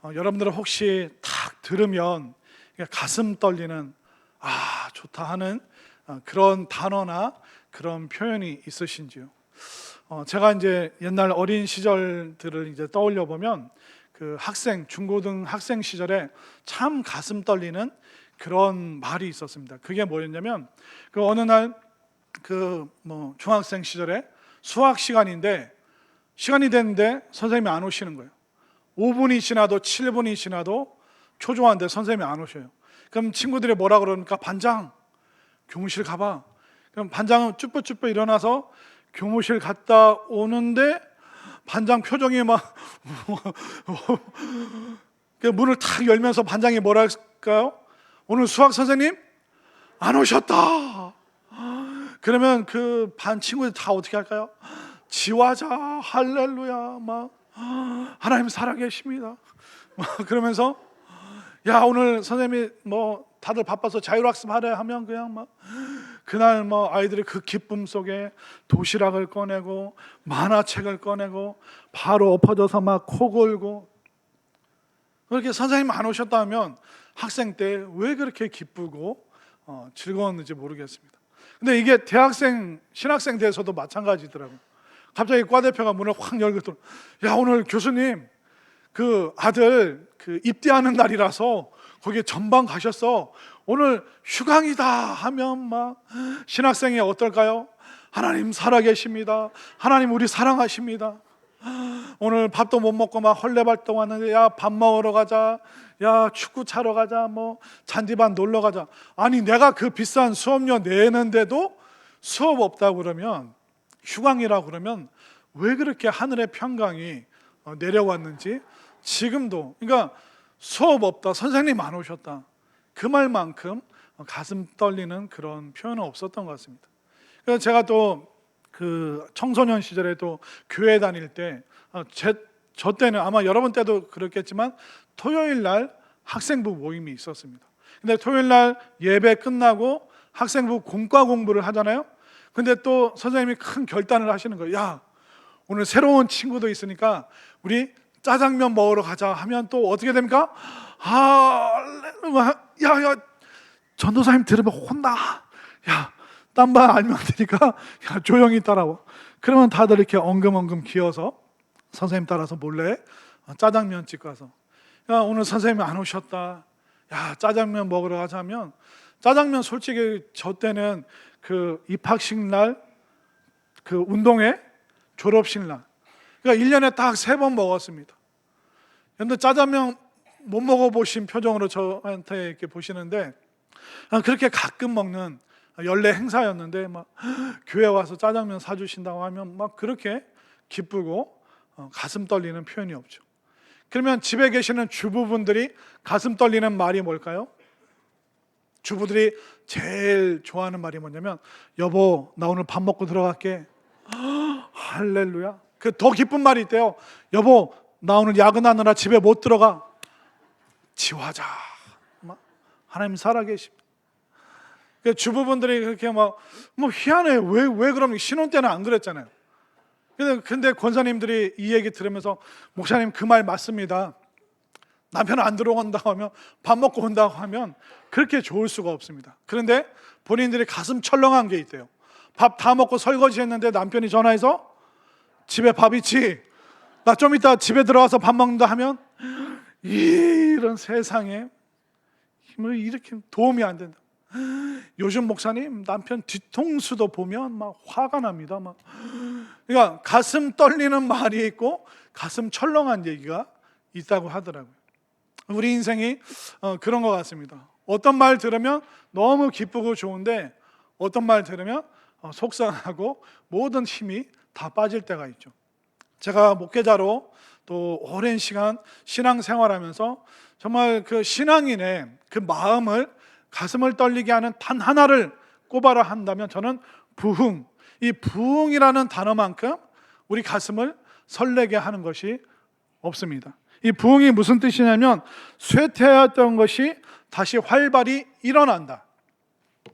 여러분들은 혹시 탁 들으면 가슴 떨리는 좋다 하는 그런 단어나 그런 표현이 있으신지요? 제가 이제 옛날 어린 시절들을 이제 떠올려 보면 그 학생, 중고등 학생 시절에 참 가슴 떨리는 그런 말이 있었습니다. 그게 뭐였냐면 그 어느 날 중학생 시절에 수학 시간인데 시간이 됐는데 선생님이 안 오시는 거예요. 5분이 지나도 7분이 지나도 초조한데 선생님이 안 오셔요. 그럼 친구들이 뭐라 그러니까 반장 교무실 가봐. 그럼 반장은 쭈뼛쭈뼛 일어나서 교무실 갔다 오는데 반장 표정이 막 문을 탁 열면서 반장이 뭐라 할까요? 오늘 수학 선생님 안 오셨다. 그러면 그 반 친구들 다 어떻게 할까요? 지화자 할렐루야 막 하나님 살아계십니다. 그러면서 야 오늘 선생님이 다들 바빠서 자율학습 하래 하면 그냥 막 그날 아이들이 그 기쁨 속에 도시락을 꺼내고 만화책을 꺼내고 바로 엎어져서 막 코 골고 그렇게 선생님 안 오셨다 하면 학생 때 왜 그렇게 기쁘고 즐거웠는지 모르겠습니다. 근데 이게 대학생, 신학생 돼서도 마찬가지더라고요. 갑자기 과대표가 문을 확 열고 들어, 야 오늘 교수님 그 아들 그 입대하는 날이라서 거기에 전방 가셨어. 오늘 휴강이다 하면 막 신학생이 어떨까요? 하나님 살아계십니다. 하나님 우리 사랑하십니다. 오늘 밥도 못 먹고 막 헐레벌떡 왔는데 야 밥 먹으러 가자. 야 축구 차러 가자. 잔디밭 놀러 가자. 아니 내가 그 비싼 수업료 내는데도 수업 없다고 그러면 휴강이라고 그러면 왜 그렇게 하늘의 평강이 내려왔는지 지금도 그러니까 수업 없다 선생님 안 오셨다 그 말만큼 가슴 떨리는 그런 표현은 없었던 것 같습니다. 그래서 제가 또 그 청소년 시절에 또 교회 다닐 때 저 때는 아마 여러분 때도 그렇겠지만 토요일 날 학생부 모임이 있었습니다. 근데 토요일 날 예배 끝나고 학생부 공과 공부를 하잖아요. 근데 또 선생님이 큰 결단을 하시는 거예요. 야 오늘 새로운 친구도 있으니까 우리 짜장면 먹으러 가자 하면 또 어떻게 됩니까? 야 전도사님 들으면 혼나. 야 딴말 알면 안 되니까 야 조용히 따라와. 그러면 다들 이렇게 엉금엉금 기어서 선생님 따라서 몰래 짜장면집 가서 야 오늘 선생님이 안 오셨다. 야 짜장면 먹으러 가자면 짜장면 솔직히 저 때는 그 입학식 날 그 운동회 졸업식 날 그러니까 1년에 딱 3번 먹었습니다. 그런데 짜장면 못 먹어보신 표정으로 저한테 이렇게 보시는데 그렇게 가끔 먹는 연례 행사였는데 막 교회 와서 짜장면 사주신다고 하면 막 그렇게 기쁘고 가슴 떨리는 표현이 없죠. 그러면 집에 계시는 주부분들이 가슴 떨리는 말이 뭘까요? 주부들이 제일 좋아하는 말이 뭐냐면 여보 나 오늘 밥 먹고 들어갈게. 할렐루야. 그 더 기쁜 말이 있대요. 여보 나 오늘 야근하느라 집에 못 들어가. 지화자 하나님 살아계십니다. 주부분들이 그렇게 희한해. 왜 그러면 신혼 때는 안 그랬잖아요. 근데 권사님들이 이 얘기 들으면서 목사님 그 말 맞습니다. 남편 안 들어온다고 하면 밥 먹고 온다고 하면 그렇게 좋을 수가 없습니다. 그런데 본인들이 가슴 철렁한 게 있대요. 밥 다 먹고 설거지 했는데 남편이 전화해서 집에 밥 있지? 나 좀 이따 집에 들어가서 밥 먹는다 하면 이런 세상에 힘을 이렇게 도움이 안 된다. 요즘 목사님 남편 뒤통수도 보면 막 화가 납니다. 그러니까 가슴 떨리는 말이 있고 가슴 철렁한 얘기가 있다고 하더라고요. 우리 인생이 그런 것 같습니다. 어떤 말 들으면 너무 기쁘고 좋은데 어떤 말 들으면 속상하고 모든 힘이 다 빠질 때가 있죠. 제가 목회자로 또 오랜 시간 신앙생활하면서 정말 그 신앙인의 그 마음을 가슴을 떨리게 하는 단 하나를 꼽아라 한다면 저는 부흥, 이 부흥이라는 단어만큼 우리 가슴을 설레게 하는 것이 없습니다. 이 부흥이 무슨 뜻이냐면 쇠퇴했던 것이 다시 활발히 일어난다.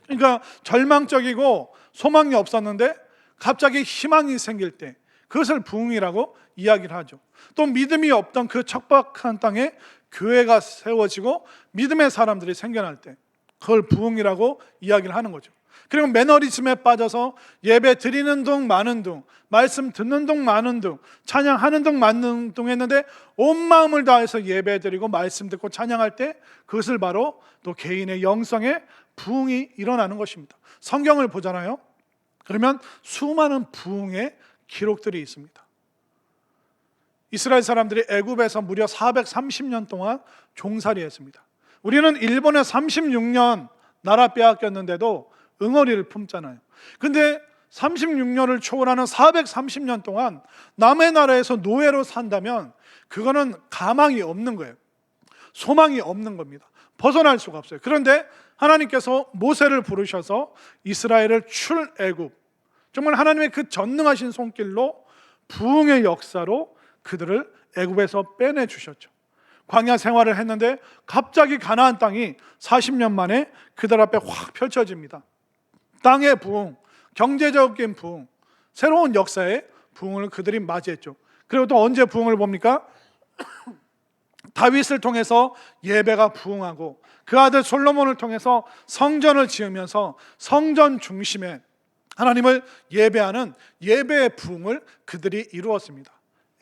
그러니까 절망적이고 소망이 없었는데 갑자기 희망이 생길 때 그것을 부흥이라고 이야기를 하죠. 또 믿음이 없던 그 척박한 땅에 교회가 세워지고 믿음의 사람들이 생겨날 때 그걸 부흥이라고 이야기를 하는 거죠. 그리고 매너리즘에 빠져서 예배 드리는 둥 마는 둥, 말씀 듣는 둥 마는 둥, 찬양하는 둥 마는 둥 했는데 온 마음을 다해서 예배 드리고 말씀 듣고 찬양할 때 그것을 바로 또 개인의 영성의 부흥이 일어나는 것입니다. 성경을 보잖아요. 그러면 수많은 부흥의 기록들이 있습니다. 이스라엘 사람들이 애굽에서 무려 430년 동안 종살이했습니다. 우리는 일본에 36년 나라 빼앗겼는데도 응어리를 품잖아요. 근데 36년을 초월하는 430년 동안 남의 나라에서 노예로 산다면 그거는 가망이 없는 거예요. 소망이 없는 겁니다. 벗어날 수가 없어요. 그런데 하나님께서 모세를 부르셔서 이스라엘을 출애굽, 정말 하나님의 그 전능하신 손길로 부흥의 역사로 그들을 애굽에서 빼내 주셨죠. 광야 생활을 했는데 갑자기 가나안 땅이 40년 만에 그들 앞에 확 펼쳐집니다. 땅의 부흥, 경제적인 부흥, 새로운 역사의 부흥을 그들이 맞이했죠. 그리고 또 언제 부흥을 봅니까? 다윗을 통해서 예배가 부흥하고 그 아들 솔로몬을 통해서 성전을 지으면서 성전 중심에 하나님을 예배하는 예배의 부흥을 그들이 이루었습니다.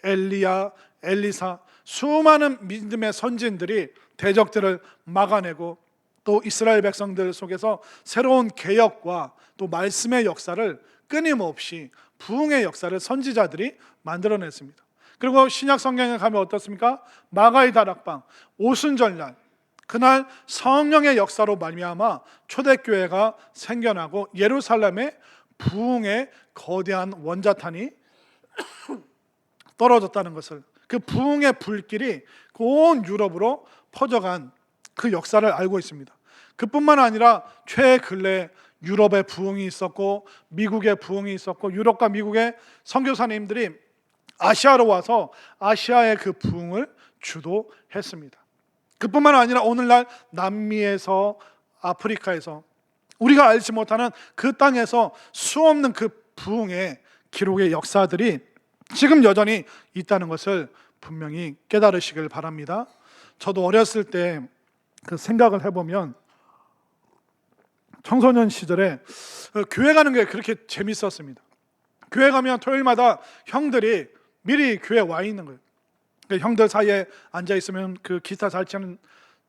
엘리야, 엘리사, 수많은 믿음의 선진들이 대적들을 막아내고 또 이스라엘 백성들 속에서 새로운 개혁과 또 말씀의 역사를 끊임없이 부흥의 역사를 선지자들이 만들어냈습니다. 그리고 신약 성경에 가면 어떻습니까? 마가의 다락방, 오순절날, 그날 성령의 역사로 말미암아 초대교회가 생겨나고 예루살렘에 부흥의 거대한 원자탄이 떨어졌다는 것을, 그 부흥의 불길이 온 유럽으로 퍼져간 그 역사를 알고 있습니다. 그뿐만 아니라 최근래 유럽의 부흥이 있었고 미국의 부흥이 있었고 유럽과 미국의 선교사님들이 아시아로 와서 아시아의 그 부흥을 주도했습니다. 그뿐만 아니라 오늘날 남미에서 아프리카에서 우리가 알지 못하는 그 땅에서 수없는 그 부흥의 기록의 역사들이 지금 여전히 있다는 것을 분명히 깨달으시길 바랍니다. 저도 어렸을 때 그 생각을 해보면 청소년 시절에 교회 가는 게 그렇게 재밌었습니다. 교회 가면 토요일마다 형들이 미리 교회 와 있는 거예요. 형들 사이에 앉아 있으면 그 기타 잘 치는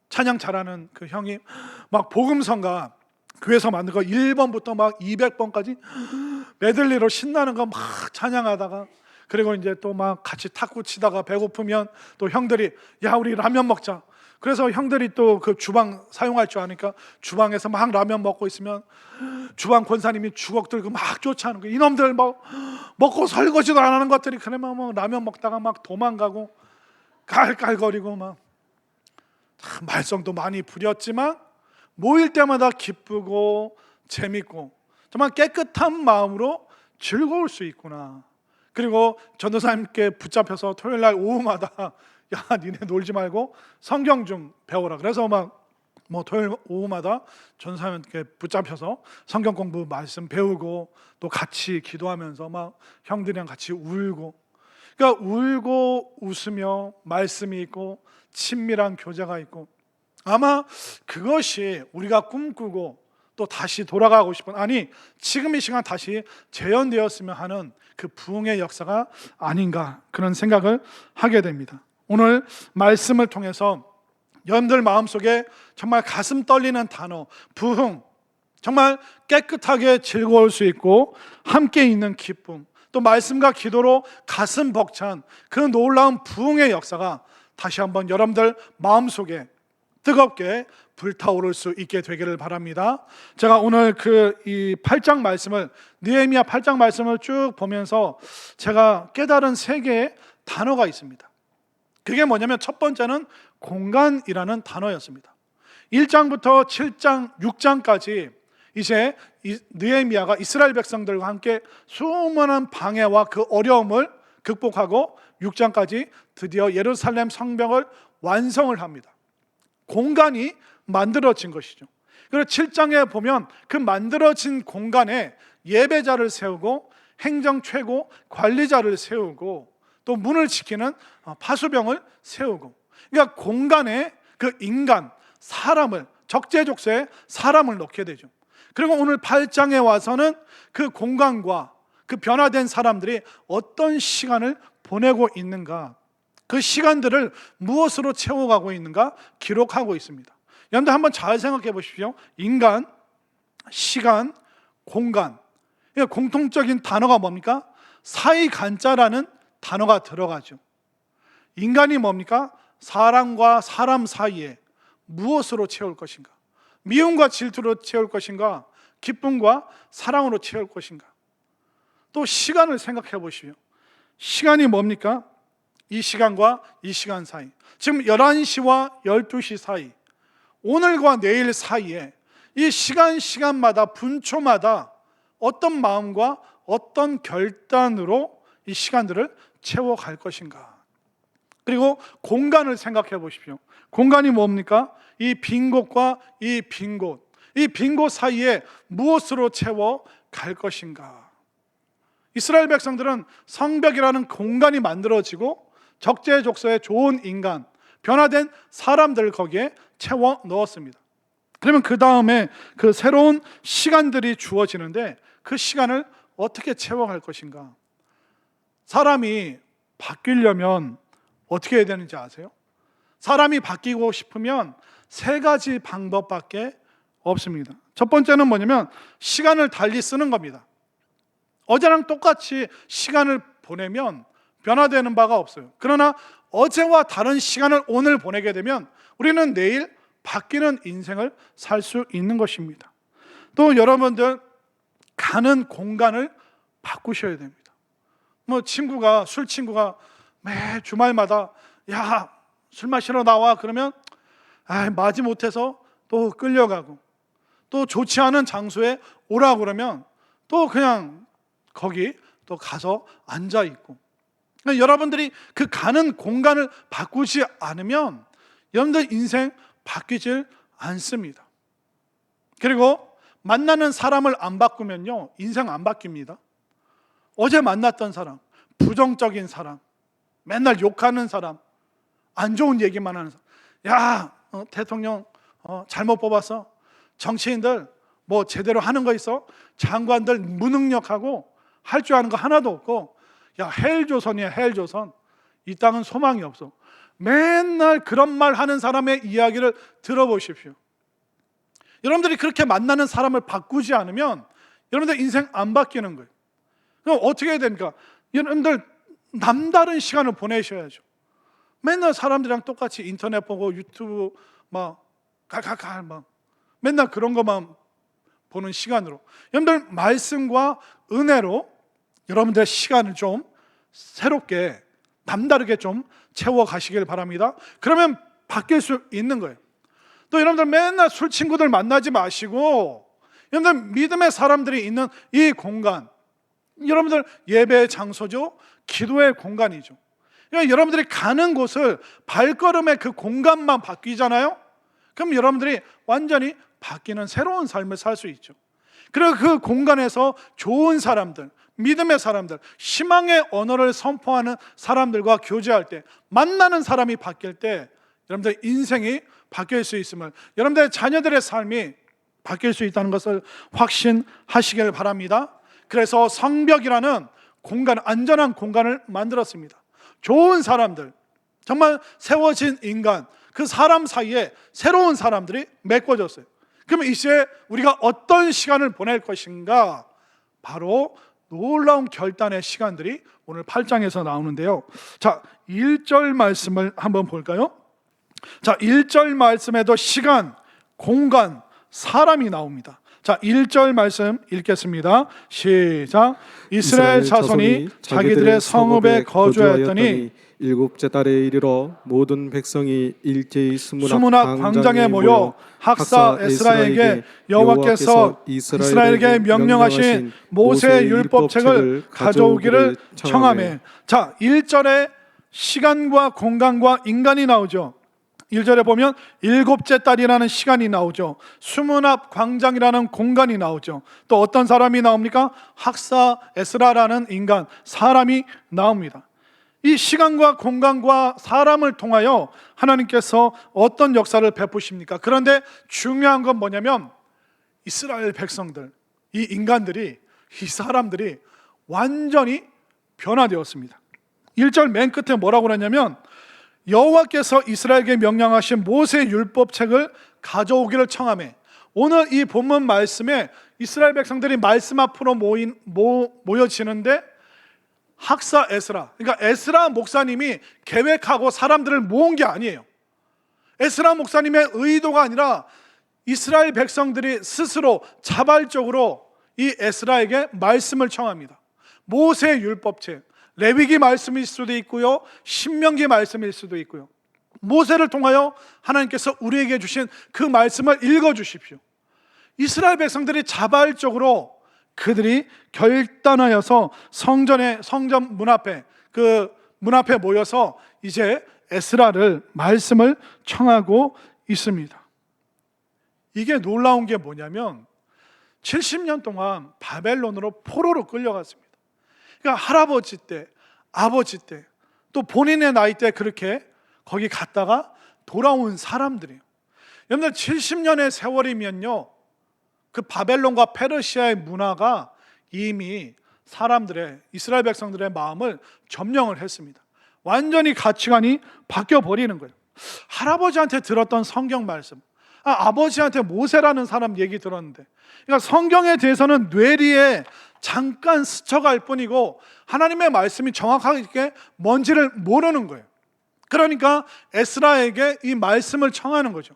찬양 잘하는 그 형이 막 복음성가 교회에서 만든 거 1번부터 막 200번까지 메들리로 신나는 거 막 찬양하다가, 그리고 이제 또 막 같이 탁구 치다가 배고프면 또 형들이 야 우리 라면 먹자. 그래서 형들이 또 그 주방 사용할 줄 아니까 주방에서 막 라면 먹고 있으면 주방 권사님이 주걱 들고 막 쫓아오는 거예요. 이놈들 뭐 먹고 설거지도 안 하는 것들이. 그러면 뭐 라면 먹다가 막 도망가고 깔깔거리고 막 말썽도 많이 부렸지만 모일 때마다 기쁘고 재밌고 정말 깨끗한 마음으로 즐거울 수 있구나. 그리고 전도사님께 붙잡혀서 토요일날 오후마다 야 니네 놀지 말고 성경 좀 배워라. 그래서 막 뭐 토요일 오후마다 전도사님께 붙잡혀서 성경 공부 말씀 배우고 또 같이 기도하면서 막 형들이랑 같이 울고, 그러니까 울고 웃으며 말씀이 있고 친밀한 교제가 있고, 아마 그것이 우리가 꿈꾸고 또 다시 돌아가고 싶은, 아니 지금 이 시간 다시 재현되었으면 하는 그 부흥의 역사가 아닌가, 그런 생각을 하게 됩니다. 오늘 말씀을 통해서 여러분들 마음속에 정말 가슴 떨리는 단어 부흥, 정말 깨끗하게 즐거울 수 있고 함께 있는 기쁨, 또 말씀과 기도로 가슴 벅찬 그 놀라운 부흥의 역사가 다시 한번 여러분들 마음속에 뜨겁게 불타오를 수 있게 되기를 바랍니다. 제가 오늘 이 8장 말씀을, 느헤미야 8장 말씀을 쭉 보면서 제가 깨달은 3개의 단어가 있습니다. 그게 뭐냐면 첫 번째는 공간이라는 단어였습니다. 1장부터 7장, 6장까지 이제 느헤미야가 이스라엘 백성들과 함께 수많은 방해와 그 어려움을 극복하고 6장까지 드디어 예루살렘 성벽을 완성을 합니다. 공간이 만들어진 것이죠. 그리고 7장에 보면 그 만들어진 공간에 예배자를 세우고 행정 최고 관리자를 세우고 또 문을 지키는 파수병을 세우고, 그러니까 공간에 그 인간, 사람을, 적재적소에 사람을 넣게 되죠. 그리고 오늘 8장에 와서는 그 공간과 그 변화된 사람들이 어떤 시간을 보내고 있는가, 그 시간들을 무엇으로 채워가고 있는가 기록하고 있습니다. 여러분들 한번 잘 생각해 보십시오. 인간, 시간, 공간, 공통적인 단어가 뭡니까? 사이간자라는 단어가 들어가죠. 인간이 뭡니까? 사람과 사람 사이에 무엇으로 채울 것인가? 미움과 질투로 채울 것인가? 기쁨과 사랑으로 채울 것인가? 또 시간을 생각해 보시오. 시간이 뭡니까? 이 시간과 이 시간 사이, 지금 11시와 12시 사이, 오늘과 내일 사이에 이 시간마다 분초마다 어떤 마음과 어떤 결단으로 이 시간들을 채워갈 것인가? 그리고 공간을 생각해 보십시오. 공간이 뭡니까? 이 빈 곳과 이 빈 곳, 이 빈 곳 사이에 무엇으로 채워갈 것인가? 이스라엘 백성들은 성벽이라는 공간이 만들어지고 적재적소에 좋은 인간, 변화된 사람들을 거기에 채워 넣었습니다. 그러면 그 다음에 그 새로운 시간들이 주어지는데 그 시간을 어떻게 채워갈 것인가? 사람이 바뀌려면 어떻게 해야 되는지 아세요? 사람이 바뀌고 싶으면 세 가지 방법밖에 없습니다. 첫 번째는 뭐냐면 시간을 달리 쓰는 겁니다. 어제랑 똑같이 시간을 보내면 변화되는 바가 없어요. 그러나 어제와 다른 시간을 오늘 보내게 되면 우리는 내일 바뀌는 인생을 살 수 있는 것입니다. 또 여러분들 가는 공간을 바꾸셔야 됩니다. 술 친구가 매 주말마다 야, 술 마시러 나와 그러면 마지 못해서 또 끌려가고, 또 좋지 않은 장소에 오라 그러면 또 그냥 거기 또 가서 앉아 있고, 그러니까 여러분들이 그 가는 공간을 바꾸지 않으면 여러분들 인생 바뀌질 않습니다. 그리고 만나는 사람을 안 바꾸면요 인생 안 바뀝니다. 어제 만났던 사람, 부정적인 사람, 맨날 욕하는 사람, 안 좋은 얘기만 하는 사람, 야 대통령 잘못 뽑았어, 정치인들 뭐 제대로 하는 거 있어, 장관들 무능력하고 할 줄 아는 거 하나도 없고, 야 헬조선이야 헬조선, 이 땅은 소망이 없어. 맨날 그런 말 하는 사람의 이야기를 들어보십시오. 여러분들이 그렇게 만나는 사람을 바꾸지 않으면 여러분들 인생 안 바뀌는 거예요. 그럼 어떻게 해야 됩니까? 여러분들 남다른 시간을 보내셔야죠. 맨날 사람들이랑 똑같이 인터넷 보고 유튜브 막 맨날 그런 것만 보는 시간으로 여러분들 말씀과 은혜로 여러분들의 시간을 좀 새롭게 남다르게 좀 채워 가시길 바랍니다. 그러면 바뀔 수 있는 거예요. 또 여러분들 맨날 술 친구들 만나지 마시고 여러분들 믿음의 사람들이 있는 이 공간, 여러분들 예배의 장소죠, 기도의 공간이죠. 그러니까 여러분들이 가는 곳을 발걸음의 그 공간만 바뀌잖아요. 그럼 여러분들이 완전히 바뀌는 새로운 삶을 살 수 있죠. 그리고 그 공간에서 좋은 사람들, 믿음의 사람들, 희망의 언어를 선포하는 사람들과 교제할 때, 만나는 사람이 바뀔 때 여러분들 인생이 바뀔 수 있음을, 여러분들의 자녀들의 삶이 바뀔 수 있다는 것을 확신하시길 바랍니다. 그래서 성벽이라는 공간, 안전한 공간을 만들었습니다. 좋은 사람들, 정말 세워진 인간, 그 사람 사이에 새로운 사람들이 맺어졌어요. 그러면 이제 우리가 어떤 시간을 보낼 것인가? 바로 놀라운 결단의 시간들이 오늘 8장에서 나오는데요. 자, 1절 말씀을 한번 볼까요? 자, 1절 말씀에도 시간, 공간, 사람이 나옵니다. 자, 1절 말씀 읽겠습니다. 시작. 이스라엘 자손이 자기들의 성읍에 거주하였더니 일곱째 달에 이르러 모든 백성이 일제히 수문학 광장에 모여 학사 에스라에게 여호와께서 이스라엘에게 명령하신 모세의 율법책을 가져오기를 청하매. 자, 1절에 시간과 공간과 인간이 나오죠. 1절에 보면 일곱째 달이라는 시간이 나오죠. 수문 앞 광장이라는 공간이 나오죠. 또 어떤 사람이 나옵니까? 학사 에스라라는 인간, 사람이 나옵니다. 이 시간과 공간과 사람을 통하여 하나님께서 어떤 역사를 베푸십니까? 그런데 중요한 건 뭐냐면 이스라엘 백성들, 이 인간들이, 이 사람들이 완전히 변화되었습니다. 1절 맨 끝에 뭐라고 그러냐면 여호와께서 이스라엘에게 명령하신 모세 율법책을 가져오기를 청하매. 오늘 이 본문 말씀에 이스라엘 백성들이 말씀 앞으로 모여지는데 학사 에스라, 그러니까 에스라 목사님이 계획하고 사람들을 모은 게 아니에요. 에스라 목사님의 의도가 아니라 이스라엘 백성들이 스스로 자발적으로 이 에스라에게 말씀을 청합니다. 모세 율법책, 레위기 말씀일 수도 있고요, 신명기 말씀일 수도 있고요. 모세를 통하여 하나님께서 우리에게 주신 그 말씀을 읽어주십시오. 이스라엘 백성들이 자발적으로 그들이 결단하여서 성전 문 앞에, 그 문 앞에 모여서 이제 에스라를 말씀을 청하고 있습니다. 이게 놀라운 게 뭐냐면 70년 동안 바벨론으로 포로로 끌려갔습니다. 그러니까 할아버지 때, 아버지 때, 또 본인의 나이 때 그렇게 거기 갔다가 돌아온 사람들이에요. 여러분들 70년의 세월이면요, 그 바벨론과 페르시아의 문화가 이미 사람들의, 이스라엘 백성들의 마음을 점령을 했습니다. 완전히 가치관이 바뀌어 버리는 거예요. 할아버지한테 들었던 성경 말씀, 아버지한테 모세라는 사람 얘기 들었는데, 그러니까 성경에 대해서는 뇌리에 잠깐 스쳐갈 뿐이고 하나님의 말씀이 정확하게 뭔지를 모르는 거예요. 그러니까 에스라에게 이 말씀을 청하는 거죠.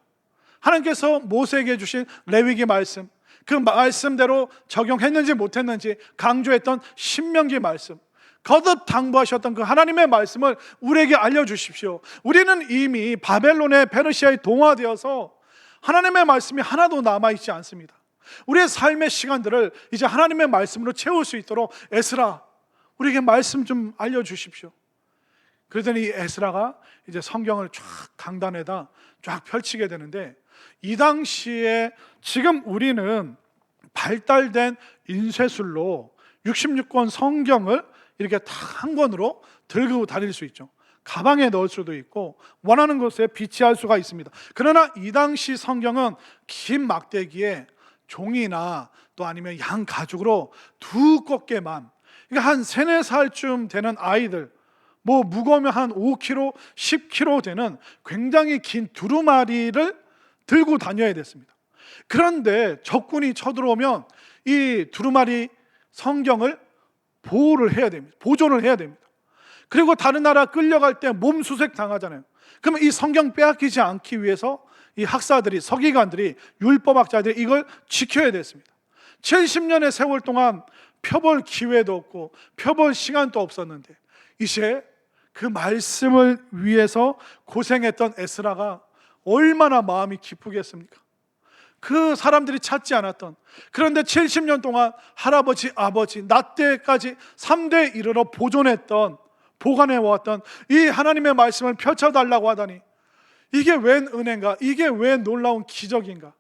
하나님께서 모세에게 주신 레위기 말씀, 그 말씀대로 적용했는지 못했는지 강조했던 신명기 말씀, 거듭 당부하셨던 그 하나님의 말씀을 우리에게 알려주십시오. 우리는 이미 바벨론의 페르시아에 동화되어서 하나님의 말씀이 하나도 남아있지 않습니다. 우리의 삶의 시간들을 이제 하나님의 말씀으로 채울 수 있도록 에스라, 우리에게 말씀 좀 알려주십시오. 그러더니 이 에스라가 이제 성경을 쫙 강단에다 쫙 펼치게 되는데, 이 당시에 지금 우리는 발달된 인쇄술로 66권 성경을 이렇게 딱 한 권으로 들고 다닐 수 있죠. 가방에 넣을 수도 있고 원하는 곳에 비치할 수가 있습니다. 그러나 이 당시 성경은 긴 막대기에 종이나 또 아니면 양 가죽으로 두껍게만, 그러니까 한 3, 4살쯤 되는 아이들, 뭐 무거우면 한 5kg, 10kg 되는 굉장히 긴 두루마리를 들고 다녀야 됐습니다. 그런데 적군이 쳐들어오면 이 두루마리 성경을 보호를 해야 됩니다. 보존을 해야 됩니다. 그리고 다른 나라 끌려갈 때 몸수색 당하잖아요. 그러면 이 성경 빼앗기지 않기 위해서 이 학사들이, 서기관들이, 율법학자들이 이걸 지켜야 됐습니다. 70년의 세월 동안 펴볼 기회도 없고 펴볼 시간도 없었는데 이제 그 말씀을 위해서 고생했던 에스라가 얼마나 마음이 기쁘겠습니까? 그 사람들이 찾지 않았던, 그런데 70년 동안 할아버지, 아버지, 나 때까지 3대에 이르러 보관해왔던 이 하나님의 말씀을 펼쳐달라고 하다니, 이게 웬 은혜인가? 이게 웬 놀라운 기적인가?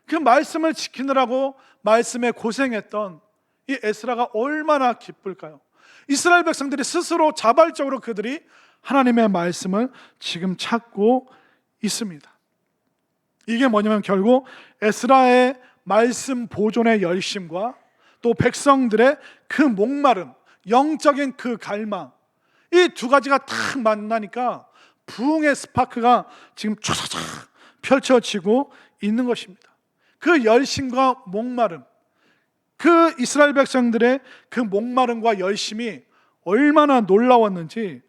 그 말씀을 지키느라고 말씀에 고생했던 이 에스라가 얼마나 기쁠까요? 이스라엘 백성들이 스스로 자발적으로 그들이 하나님의 말씀을 지금 찾고 있습니다. 이게 뭐냐면 결국 에스라의 말씀 보존의 열심과 또 백성들의 그 목마름, 영적인 그 갈망, 이 두 가지가 딱 만나니까 부흥의 스파크가 지금 촤촤촤 펼쳐지고 있는 것입니다. 그 열심과 목마름, 그 이스라엘 백성들의 그 목마름과 열심이 얼마나 놀라웠는지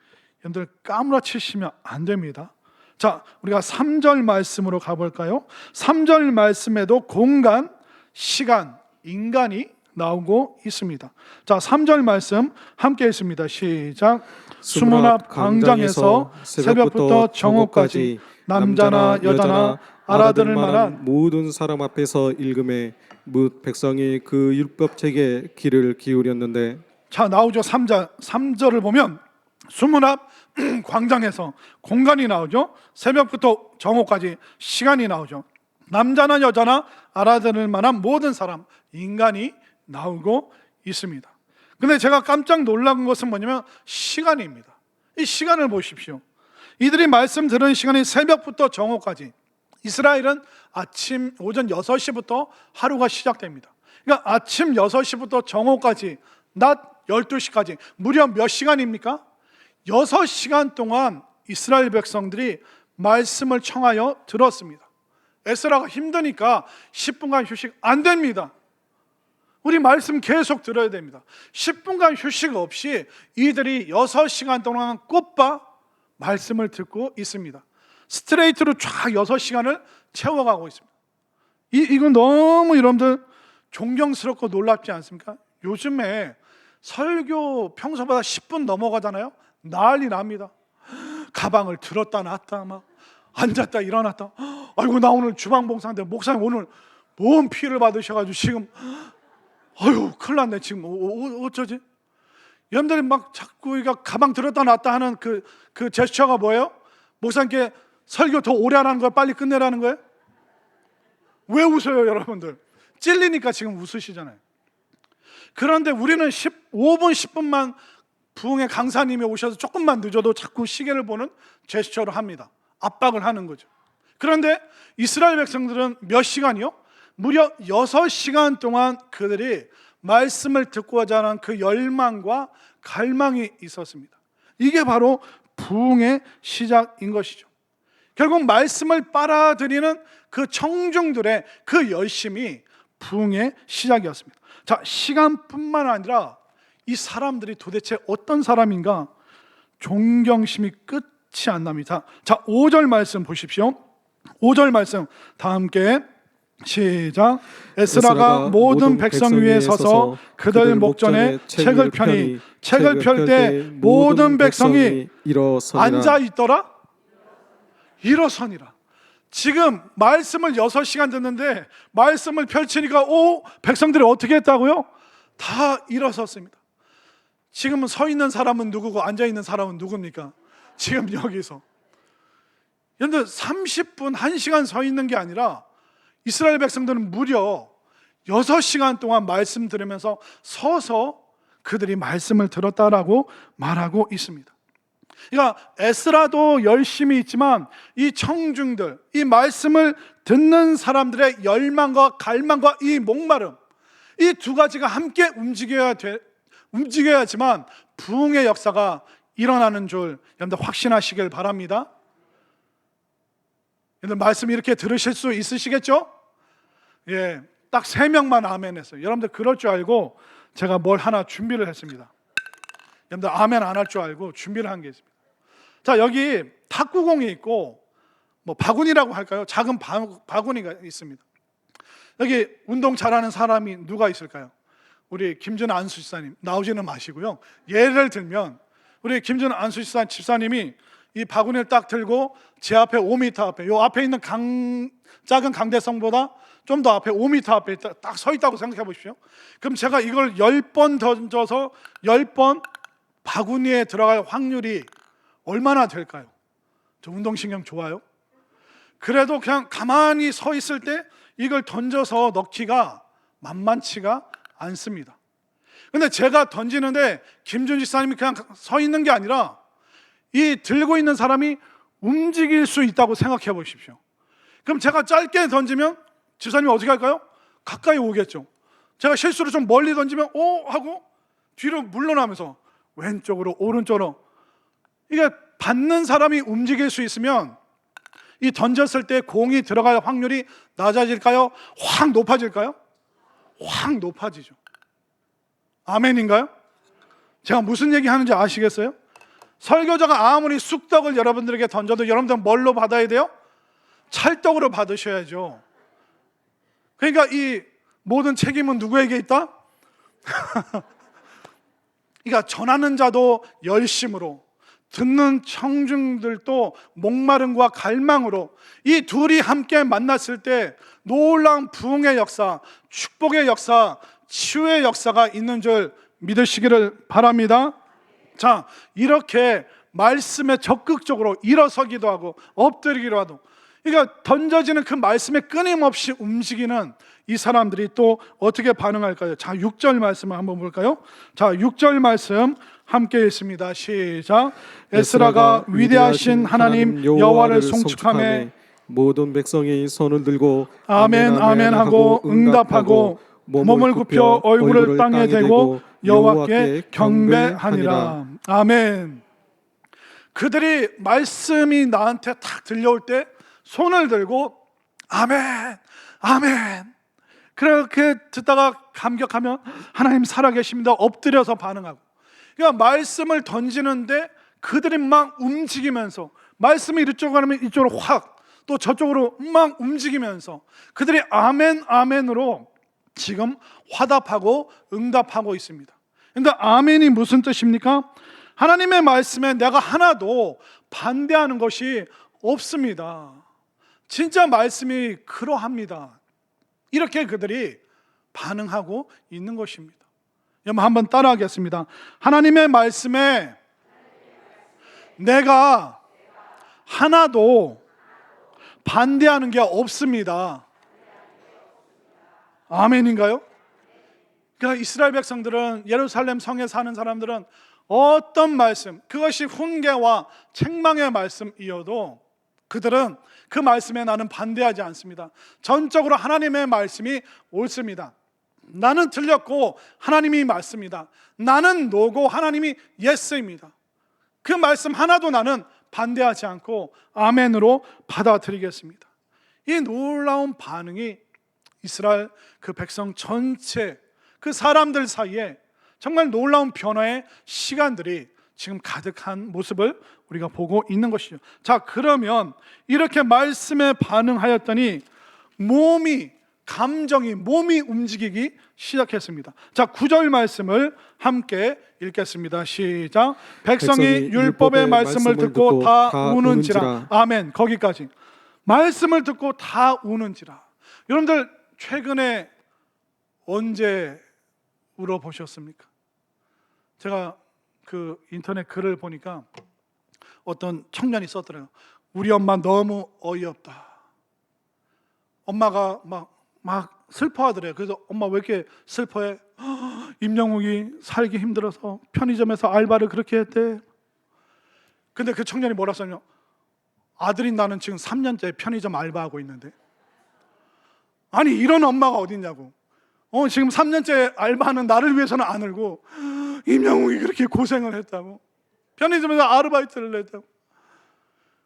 여러분들 까무라치시면 안 됩니다. 자, 우리가 3절 말씀으로 가볼까요? 3절 말씀에도 공간, 시간, 인간이 나오고 있습니다. 자, 3절 말씀 함께 있습니다. 시작. 수문 앞 광장에서 새벽부터 정오까지 남자나 여자나 알아들을 만한 모든 사람 앞에서 읽음에 뭇 백성이 그 율법책에 귀를 기울였는데. 자, 나오죠. 3절을 보면 수문 앞 광장에서 공간이 나오죠. 새벽부터 정오까지 시간이 나오죠. 남자나 여자나 알아들을 만한 모든 사람, 인간이 나오고 있습니다. 근데 제가 깜짝 놀란 것은 뭐냐면 시간입니다. 이 시간을 보십시오. 이들이 말씀 들은 시간이 새벽부터 정오까지. 이스라엘은 오전 6시부터 하루가 시작됩니다. 그러니까 아침 6시부터 정오까지, 낮 12시까지 무려 몇 시간입니까? 6시간 동안 이스라엘 백성들이 말씀을 청하여 들었습니다. 에스라가 힘드니까 10분간 휴식 안 됩니다. 우리 말씀 계속 들어야 됩니다. 10분간 휴식 없이 이들이 6시간 동안 꽃바 말씀을 듣고 있습니다. 스트레이트로 쫙 6시간을 채워가고 있습니다. 이건 너무 여러분들 존경스럽고 놀랍지 않습니까? 요즘에 설교 평소보다 10분 넘어가잖아요. 난리 납니다. 가방을 들었다 놨다 막 앉았다 일어났다. 아이고 나 오늘 주방봉사인데 목사님 오늘 뭔 피를 받으셔가지고 지금 아유 큰일 났네 지금 어쩌지? 여러분들이 막 자꾸 이거 가방 들었다 놨다 하는 그 제스처가 뭐예요? 목사님께 설교 더 오래 하라는 거예요? 빨리 끝내라는 거예요? 왜 웃어요 여러분들? 찔리니까 지금 웃으시잖아요. 그런데 우리는 5분 10분만 부흥의 강사님이 오셔서 조금만 늦어도 자꾸 시계를 보는 제스처를 합니다. 압박을 하는 거죠. 그런데 이스라엘 백성들은 몇 시간이요? 무려 6시간 동안 그들이 말씀을 듣고자 하는 그 열망과 갈망이 있었습니다. 이게 바로 부흥의 시작인 것이죠. 결국 말씀을 빨아들이는 그 청중들의 그 열심이 부흥의 시작이었습니다. 자, 시간뿐만 아니라 이 사람들이 도대체 어떤 사람인가 존경심이 끝이 안 납니다. 자, 5절 말씀 보십시오. 5절 말씀 다 함께 시작. 에스라가 모든 백성 위에 서서 그들 목전에 책을 펴니 책을 펼 때 모든 백성이 앉아 있더라. 일어서니라. 지금 말씀을 6시간 듣는데 말씀을 펼치니까 백성들이 어떻게 했다고요? 다 일어섰습니다. 지금은 서 있는 사람은 누구고 앉아 있는 사람은 누굽니까? 지금 여기서 여러분들 30분 1시간 서 있는 게 아니라 이스라엘 백성들은 무려 6시간 동안 말씀 들으면서 서서 그들이 말씀을 들었다라고 말하고 있습니다. 그러니까 에스라도 열심히 있지만 이 청중들, 이 말씀을 듣는 사람들의 열망과 갈망과 이 목마름, 이 두 가지가 함께 움직여야지만 부흥의 역사가 일어나는 줄 여러분들 확신하시길 바랍니다. 여러분들 말씀 이렇게 들으실 수 있으시겠죠? 예, 딱 3명만 아멘 했어요. 여러분들 그럴 줄 알고 제가 뭘 하나 준비를 했습니다. 여러분들 아멘 안 할 줄 알고 준비를 한 게 있습니다. 자, 여기 탁구공이 있고 뭐 바구니라고 할까요? 작은 바구니가 있습니다. 여기 운동 잘하는 사람이 누가 있을까요? 우리 김준 안수 집사님 나오지는 마시고요. 예를 들면 우리 김준 안수 집사님이 이 바구니를 딱 들고 제 앞에 5m 앞에, 요 앞에 있는 작은 강대성보다 좀 더 앞에 5m 앞에 딱 서 있다고 생각해 보십시오. 그럼 제가 이걸 10번 던져서 10번 바구니에 들어갈 확률이 얼마나 될까요? 저 운동신경 좋아요? 그래도 그냥 가만히 서 있을 때 이걸 던져서 넣기가 만만치가 않습니다. 근데 제가 던지는데 김준 집사님이 그냥 서 있는 게 아니라 이 들고 있는 사람이 움직일 수 있다고 생각해 보십시오. 그럼 제가 짧게 던지면 집사님이 어떻게 할까요? 가까이 오겠죠. 제가 실수로 좀 멀리 던지면 하고 뒤로 물러나면서 왼쪽으로 오른쪽으로, 이게 받는 사람이 움직일 수 있으면 이 던졌을 때 공이 들어갈 확률이 낮아질까요? 확 높아질까요? 확 높아지죠. 아멘인가요? 제가 무슨 얘기 하는지 아시겠어요? 설교자가 아무리 쑥떡을 여러분들에게 던져도 여러분들은 뭘로 받아야 돼요? 찰떡으로 받으셔야죠. 그러니까 이 모든 책임은 누구에게 있다? 그러니까 전하는 자도 열심으로, 듣는 청중들도 목마름과 갈망으로 이 둘이 함께 만났을 때 놀라운 부흥의 역사, 축복의 역사, 치유의 역사가 있는 줄 믿으시기를 바랍니다. 자, 이렇게 말씀에 적극적으로 일어서기도 하고 엎드리기도 하고, 그러니까 던져지는 그 말씀에 끊임없이 움직이는 이 사람들이 또 어떻게 반응할까요? 자, 6절 말씀을 한번 볼까요? 자, 6절 말씀 함께 읽습니다. 시작. 에스라가 위대하신 하나님 여호와를 송축하며 모든 백성이 손을 들고 아멘 아멘 하고 응답하고 몸을 굽혀 얼굴을 땅에 대고 여호와께 경배하니라. 아멘. 그들이 말씀이 나한테 탁 들려올 때 손을 들고 아멘 아멘 그렇게 듣다가 감격하면 하나님 살아계십니다 엎드려서 반응하고, 그러니까 말씀을 던지는데 그들이 막 움직이면서 말씀이 이쪽으로 가면 이쪽으로 확, 또 저쪽으로 막 움직이면서 그들이 아멘 아멘으로 지금 화답하고 응답하고 있습니다. 그런데 아멘이 무슨 뜻입니까? 하나님의 말씀에 내가 하나도 반대하는 것이 없습니다. 진짜 말씀이 그러합니다. 이렇게 그들이 반응하고 있는 것입니다. 여러분 한번 따라하겠습니다. 하나님의 말씀에 내가 하나도 반대하는 게 없습니다. 아멘인가요? 그러니까 이스라엘 백성들은, 예루살렘 성에 사는 사람들은 어떤 말씀, 그것이 훈계와 책망의 말씀이어도 그들은 그 말씀에 나는 반대하지 않습니다. 전적으로 하나님의 말씀이 옳습니다. 나는 틀렸고 하나님이 맞습니다. 나는 노고 하나님이 예스입니다. 그 말씀 하나도 나는 반대하지 않고 아멘으로 받아들이겠습니다. 이 놀라운 반응이 이스라엘 그 백성 전체, 그 사람들 사이에 정말 놀라운 변화의 시간들이 지금 가득한 모습을 우리가 보고 있는 것이죠. 자, 그러면 이렇게 말씀에 반응하였더니 감정이, 몸이 움직이기 시작했습니다. 자, 9절 말씀을 함께 읽겠습니다. 시작. 백성이 율법의 말씀을 듣고 다 우는지라. 아멘. 거기까지. 말씀을 듣고 다 우는지라. 여러분들 최근에 언제 울어보셨습니까? 제가 그 인터넷 글을 보니까 어떤 청년이 썼더래요. 우리 엄마 너무 어이없다. 엄마가 막 슬퍼하더래요. 그래서 엄마 왜 이렇게 슬퍼해? 임영웅이 살기 힘들어서 편의점에서 알바를 그렇게 했대. 근데 그 청년이 뭐라 썼냐? 아들인 나는 지금 3년째 편의점 알바하고 있는데. 아니 이런 엄마가 어딨냐고. 지금 3년째 알바하는 나를 위해서는 안 울고 임영웅이 그렇게 고생을 했다고, 편의점에서 아르바이트를 했다고.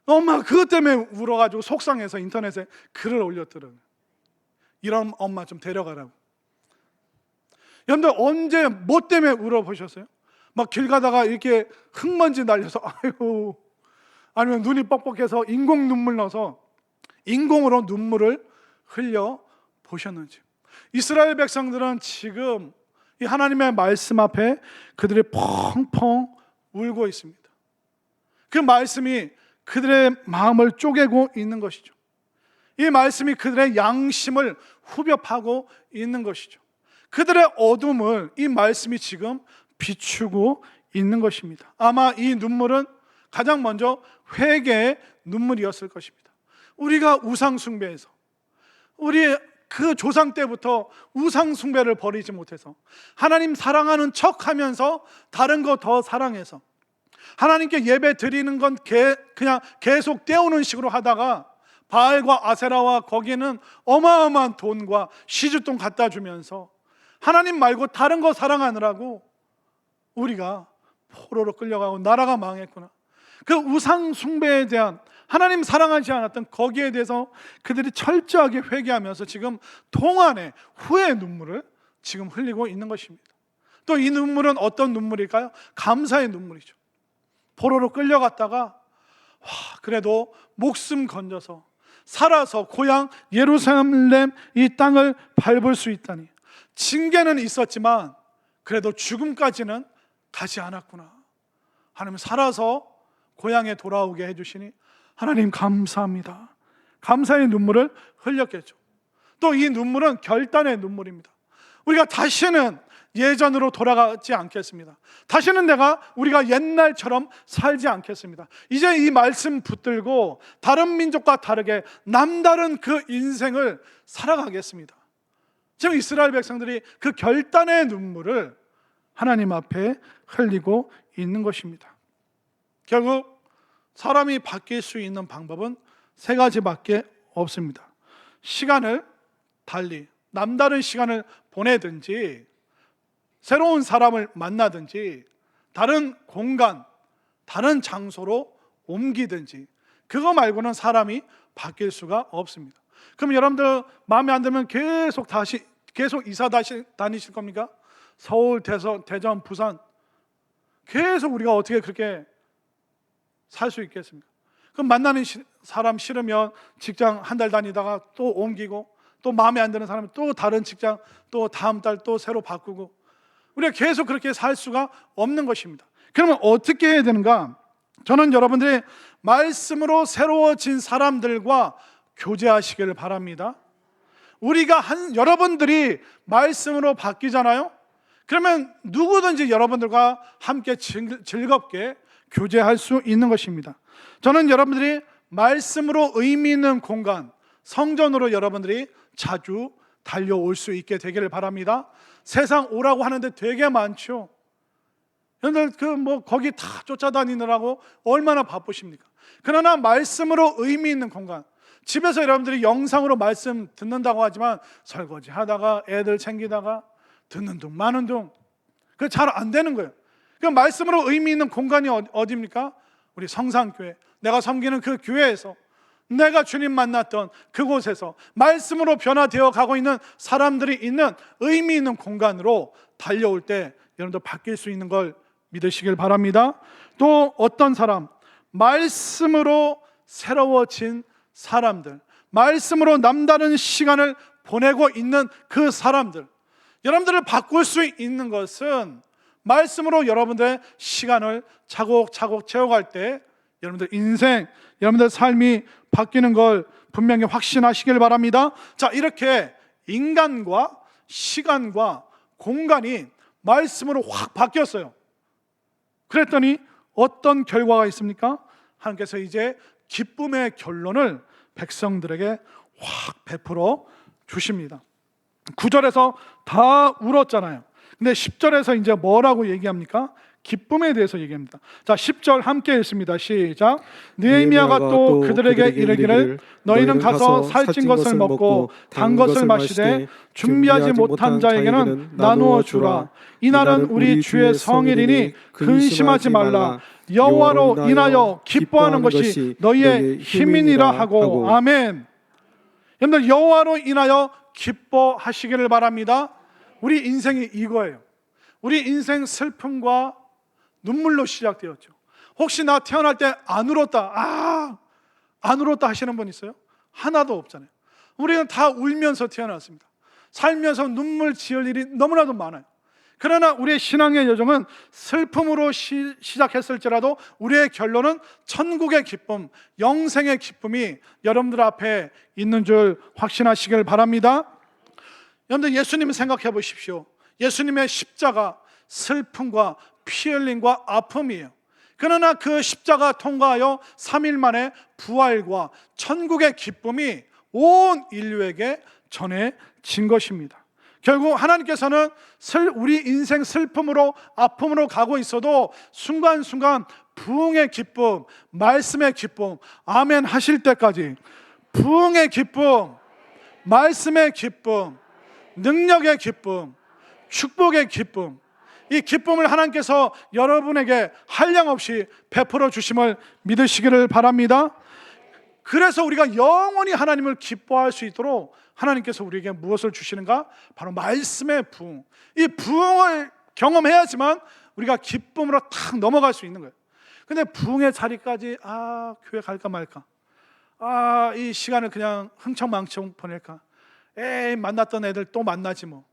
엄마가 그것 때문에 울어가지고 속상해서 인터넷에 글을 올렸더라고요. 이런 엄마 좀 데려가라고. 여러분들 언제 뭐 때문에 울어보셨어요? 막 길 가다가 이렇게 흙먼지 날려서 아이고, 아니면 눈이 뻑뻑해서 인공 눈물 넣어서 인공으로 눈물을 흘려 보셨는지. 이스라엘 백성들은 지금 이 하나님의 말씀 앞에 그들이 펑펑 울고 있습니다. 그 말씀이 그들의 마음을 쪼개고 있는 것이죠. 이 말씀이 그들의 양심을 후벼 파고 있는 것이죠. 그들의 어둠을 이 말씀이 지금 비추고 있는 것입니다. 아마 이 눈물은 가장 먼저 회개의 눈물이었을 것입니다. 우리가 우상 숭배해서, 우리 그 조상 때부터 우상 숭배를 버리지 못해서, 하나님 사랑하는 척하면서 다른 거 더 사랑해서 하나님께 예배 드리는 건 그냥 계속 떼우는 식으로 하다가 바알과 아세라와 거기에는 어마어마한 돈과 시주돈 갖다 주면서 하나님 말고 다른 거 사랑하느라고 우리가 포로로 끌려가고 나라가 망했구나. 그 우상 숭배에 대한, 하나님 사랑하지 않았던 거기에 대해서 그들이 철저하게 회개하면서 지금 동안의 후회의 눈물을 지금 흘리고 있는 것입니다. 또 이 눈물은 어떤 눈물일까요? 감사의 눈물이죠. 포로로 끌려갔다가 그래도 목숨 건져서 살아서 고향 예루살렘 이 땅을 밟을 수 있다니, 징계는 있었지만 그래도 죽음까지는 가지 않았구나. 하나님 살아서 고향에 돌아오게 해주시니 하나님 감사합니다. 감사의 눈물을 흘렸겠죠. 또 이 눈물은 결단의 눈물입니다. 우리가 다시는 예전으로 돌아가지 않겠습니다. 다시는 우리가 옛날처럼 살지 않겠습니다. 이제 이 말씀 붙들고 다른 민족과 다르게 남다른 그 인생을 살아가겠습니다. 지금 이스라엘 백성들이 그 결단의 눈물을 하나님 앞에 흘리고 있는 것입니다. 결국 사람이 바뀔 수 있는 방법은 세 가지밖에 없습니다. 시간을 달리 남다른 시간을 보내든지, 새로운 사람을 만나든지, 다른 공간, 다른 장소로 옮기든지, 그거 말고는 사람이 바뀔 수가 없습니다. 그럼 여러분들 마음에 안 들면 계속 이사 다니실 겁니까? 서울, 대전, 부산 계속 우리가 어떻게 그렇게 살 수 있겠습니까? 그럼 만나는 사람 싫으면 직장 한 달 다니다가 또 옮기고, 또 마음에 안 드는 사람은 또 다른 직장, 또 다음 달 또 새로 바꾸고, 우리가 계속 그렇게 살 수가 없는 것입니다. 그러면 어떻게 해야 되는가? 저는 여러분들이 말씀으로 새로워진 사람들과 교제하시기를 바랍니다. 여러분들이 말씀으로 바뀌잖아요. 그러면 누구든지 여러분들과 함께 즐겁게 교제할 수 있는 것입니다. 저는 여러분들이 말씀으로 의미 있는 공간, 성전으로 여러분들이 자주 달려올 수 있게 되기를 바랍니다. 세상 오라고 하는데 되게 많죠. 여러분들 거기 다 쫓아다니느라고 얼마나 바쁘십니까? 그러나 말씀으로 의미 있는 공간, 집에서 여러분들이 영상으로 말씀 듣는다고 하지만 설거지 하다가 애들 챙기다가 듣는 둥 마는 둥, 그게 잘 안 되는 거예요. 그 말씀으로 의미 있는 공간이 어디입니까? 우리 성산교회, 내가 섬기는 그 교회에서, 내가 주님 만났던 그곳에서 말씀으로 변화되어 가고 있는 사람들이 있는 의미 있는 공간으로 달려올 때 여러분들 바뀔 수 있는 걸 믿으시길 바랍니다. 또 어떤 사람, 말씀으로 새로워진 사람들, 말씀으로 남다른 시간을 보내고 있는 그 사람들, 여러분들을 바꿀 수 있는 것은 말씀으로 여러분들의 시간을 차곡차곡 채워갈 때 여러분들 인생, 여러분들 삶이 바뀌는 걸 분명히 확신하시길 바랍니다. 자, 이렇게 인간과 시간과 공간이 말씀으로 확 바뀌었어요. 그랬더니 어떤 결과가 있습니까? 하나님께서 이제 기쁨의 결론을 백성들에게 확 베풀어 주십니다. 9절에서 다 울었잖아요. 근데 10절에서 이제 뭐라고 얘기합니까? 기쁨에 대해서 얘기합니다. 자, 10절 함께 읽습니다. 시작. 느헤미야가 또 그들에게 이르기를 너희는 가서 살찐 것을 먹고 단 것을 마시되 준비하지 못한 자에게는 나누어 주라. 이날은 우리 주의 성일이니 근심하지 말라. 여호와로 인하여 기뻐하는 것이 너희의 힘이니라 하고. 아멘. 여러분들, 여호와로 인하여 기뻐하시기를 바랍니다. 우리 인생이 이거예요. 우리 인생 슬픔과 눈물로 시작되었죠. 혹시 나 태어날 때 안 울었다, 안 울었다 하시는 분 있어요? 하나도 없잖아요. 우리는 다 울면서 태어났습니다. 살면서 눈물 지을 일이 너무나도 많아요. 그러나 우리의 신앙의 여정은 슬픔으로 시작했을지라도 우리의 결론은 천국의 기쁨, 영생의 기쁨이 여러분들 앞에 있는 줄 확신하시길 바랍니다. 여러분들, 예수님 생각해 보십시오. 예수님의 십자가, 슬픔과 피 흘림과 아픔이에요. 그러나 그 십자가 통과하여 3일 만에 부활과 천국의 기쁨이 온 인류에게 전해진 것입니다. 결국 하나님께서는 우리 인생 슬픔으로 아픔으로 가고 있어도 순간순간 부흥의 기쁨, 말씀의 기쁨, 아멘 하실 때까지 부흥의 기쁨, 말씀의 기쁨, 능력의 기쁨, 축복의 기쁨, 이 기쁨을 하나님께서 여러분에게 한량없이 베풀어 주심을 믿으시기를 바랍니다. 그래서 우리가 영원히 하나님을 기뻐할 수 있도록 하나님께서 우리에게 무엇을 주시는가? 바로 말씀의 부흥. 이 부흥을 경험해야지만 우리가 기쁨으로 탁 넘어갈 수 있는 거예요. 근데 부흥의 자리까지 교회 갈까 말까, 이 시간을 그냥 흥청망청 보낼까, 만났던 애들 또 만나지 뭐,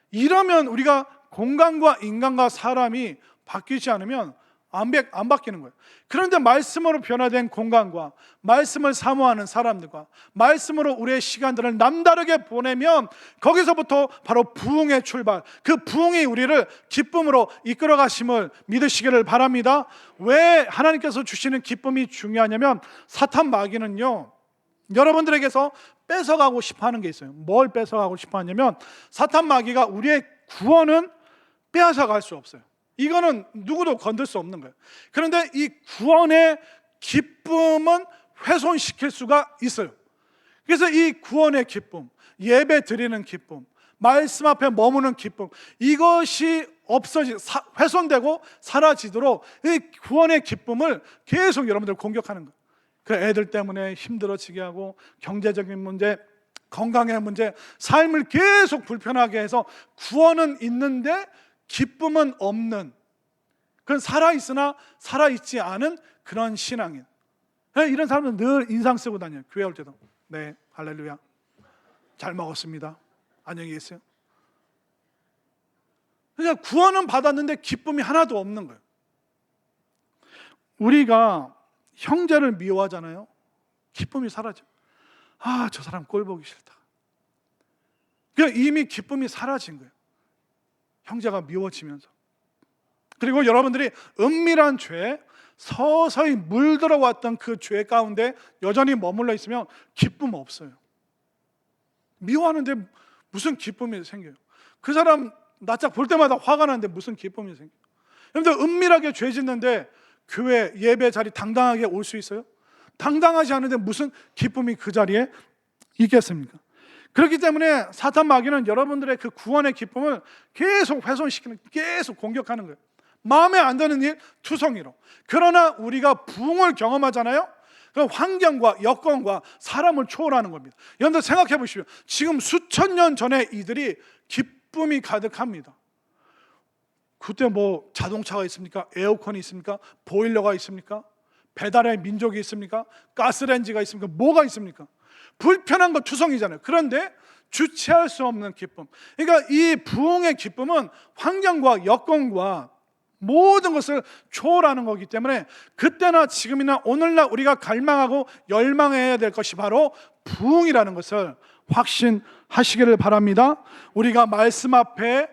이러면 우리가 공간과 인간과 사람이 바뀌지 않으면 안 바뀌는 거예요. 그런데 말씀으로 변화된 공간과 말씀을 사모하는 사람들과 말씀으로 우리의 시간들을 남다르게 보내면 거기서부터 바로 부흥의 출발, 그 부흥이 우리를 기쁨으로 이끌어 가심을 믿으시기를 바랍니다. 왜 하나님께서 주시는 기쁨이 중요하냐면 사탄 마귀는요, 여러분들에게서 뺏어가고 싶어하는 게 있어요. 뭘 뺏어가고 싶어하냐면 사탄 마귀가 우리의 구원은 빼앗아갈 수 없어요. 이거는 누구도 건들 수 없는 거예요. 그런데 이 구원의 기쁨은 훼손시킬 수가 있어요. 그래서 이 구원의 기쁨, 예배 드리는 기쁨, 말씀 앞에 머무는 기쁨, 이것이 훼손되고 사라지도록 이 구원의 기쁨을 계속 여러분들 공격하는 거예요. 그 애들 때문에 힘들어지게 하고 경제적인 문제, 건강의 문제, 삶을 계속 불편하게 해서 구원은 있는데 기쁨은 없는, 그건 살아있으나 살아있지 않은 그런 신앙인. 이런 사람은 늘 인상 쓰고 다녀요. 교회 올 때도 네, 할렐루야, 잘 먹었습니다, 안녕히 계세요. 그러니까 구원은 받았는데 기쁨이 하나도 없는 거예요. 우리가 형제를 미워하잖아요. 기쁨이 사라져. 아, 저 사람 꼴 보기 싫다. 그러니까 이미 기쁨이 사라진 거예요. 형제가 미워지면서. 그리고 여러분들이 은밀한 죄, 서서히 물들어 왔던 그 죄 가운데 여전히 머물러 있으면 기쁨 없어요. 미워하는데 무슨 기쁨이 생겨요? 그 사람 낯짝 볼 때마다 화가 나는데 무슨 기쁨이 생겨요? 여러분들 은밀하게 죄 짓는데 교회 예배 자리 당당하게 올 수 있어요? 당당하지 않은데 무슨 기쁨이 그 자리에 있겠습니까? 그렇기 때문에 사탄 마귀는 여러분들의 그 구원의 기쁨을 계속 훼손시키는, 계속 공격하는 거예요. 마음에 안 드는 일 투성이로. 그러나 우리가 부흥을 경험하잖아요. 그 환경과 여건과 사람을 초월하는 겁니다. 여러분들 생각해 보십시오. 지금 수천 년 전에 이들이 기쁨이 가득합니다. 그때 뭐 자동차가 있습니까? 에어컨이 있습니까? 보일러가 있습니까? 배달의 민족이 있습니까? 가스레인지가 있습니까? 뭐가 있습니까? 불편한 거 투성이잖아요. 그런데 주체할 수 없는 기쁨. 그러니까 이 부흥의 기쁨은 환경과 여건과 모든 것을 초월하는 거기 때문에 그때나 지금이나 오늘날 우리가 갈망하고 열망해야 될 것이 바로 부흥이라는 것을 확신하시기를 바랍니다. 우리가 말씀 앞에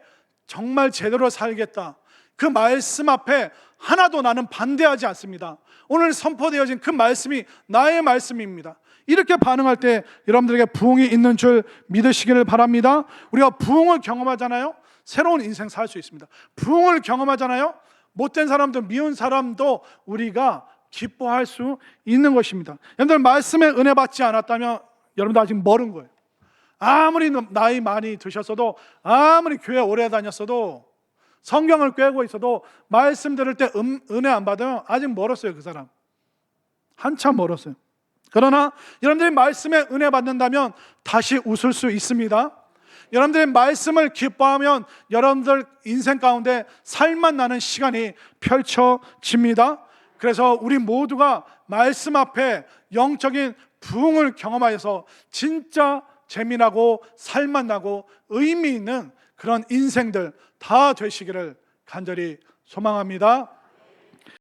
정말 제대로 살겠다, 그 말씀 앞에 하나도 나는 반대하지 않습니다, 오늘 선포되어진 그 말씀이 나의 말씀입니다, 이렇게 반응할 때 여러분들에게 부흥이 있는 줄 믿으시기를 바랍니다. 우리가 부흥을 경험하잖아요. 새로운 인생 살 수 있습니다. 부흥을 경험하잖아요. 못된 사람도 미운 사람도 우리가 기뻐할 수 있는 것입니다. 여러분들 말씀에 은혜 받지 않았다면 여러분들 아직 멀은 거예요. 아무리 나이 많이 드셨어도, 아무리 교회 오래 다녔어도, 성경을 꿰고 있어도 말씀 들을 때 은혜 안 받으면 아직 멀었어요. 그 사람 한참 멀었어요. 그러나 여러분들이 말씀에 은혜 받는다면 다시 웃을 수 있습니다. 여러분들의 말씀을 기뻐하면 여러분들 인생 가운데 살만 나는 시간이 펼쳐집니다. 그래서 우리 모두가 말씀 앞에 영적인 부흥을 경험하여서 진짜 재미나고 살만 나고 의미 있는 그런 인생들 다 되시기를 간절히 소망합니다.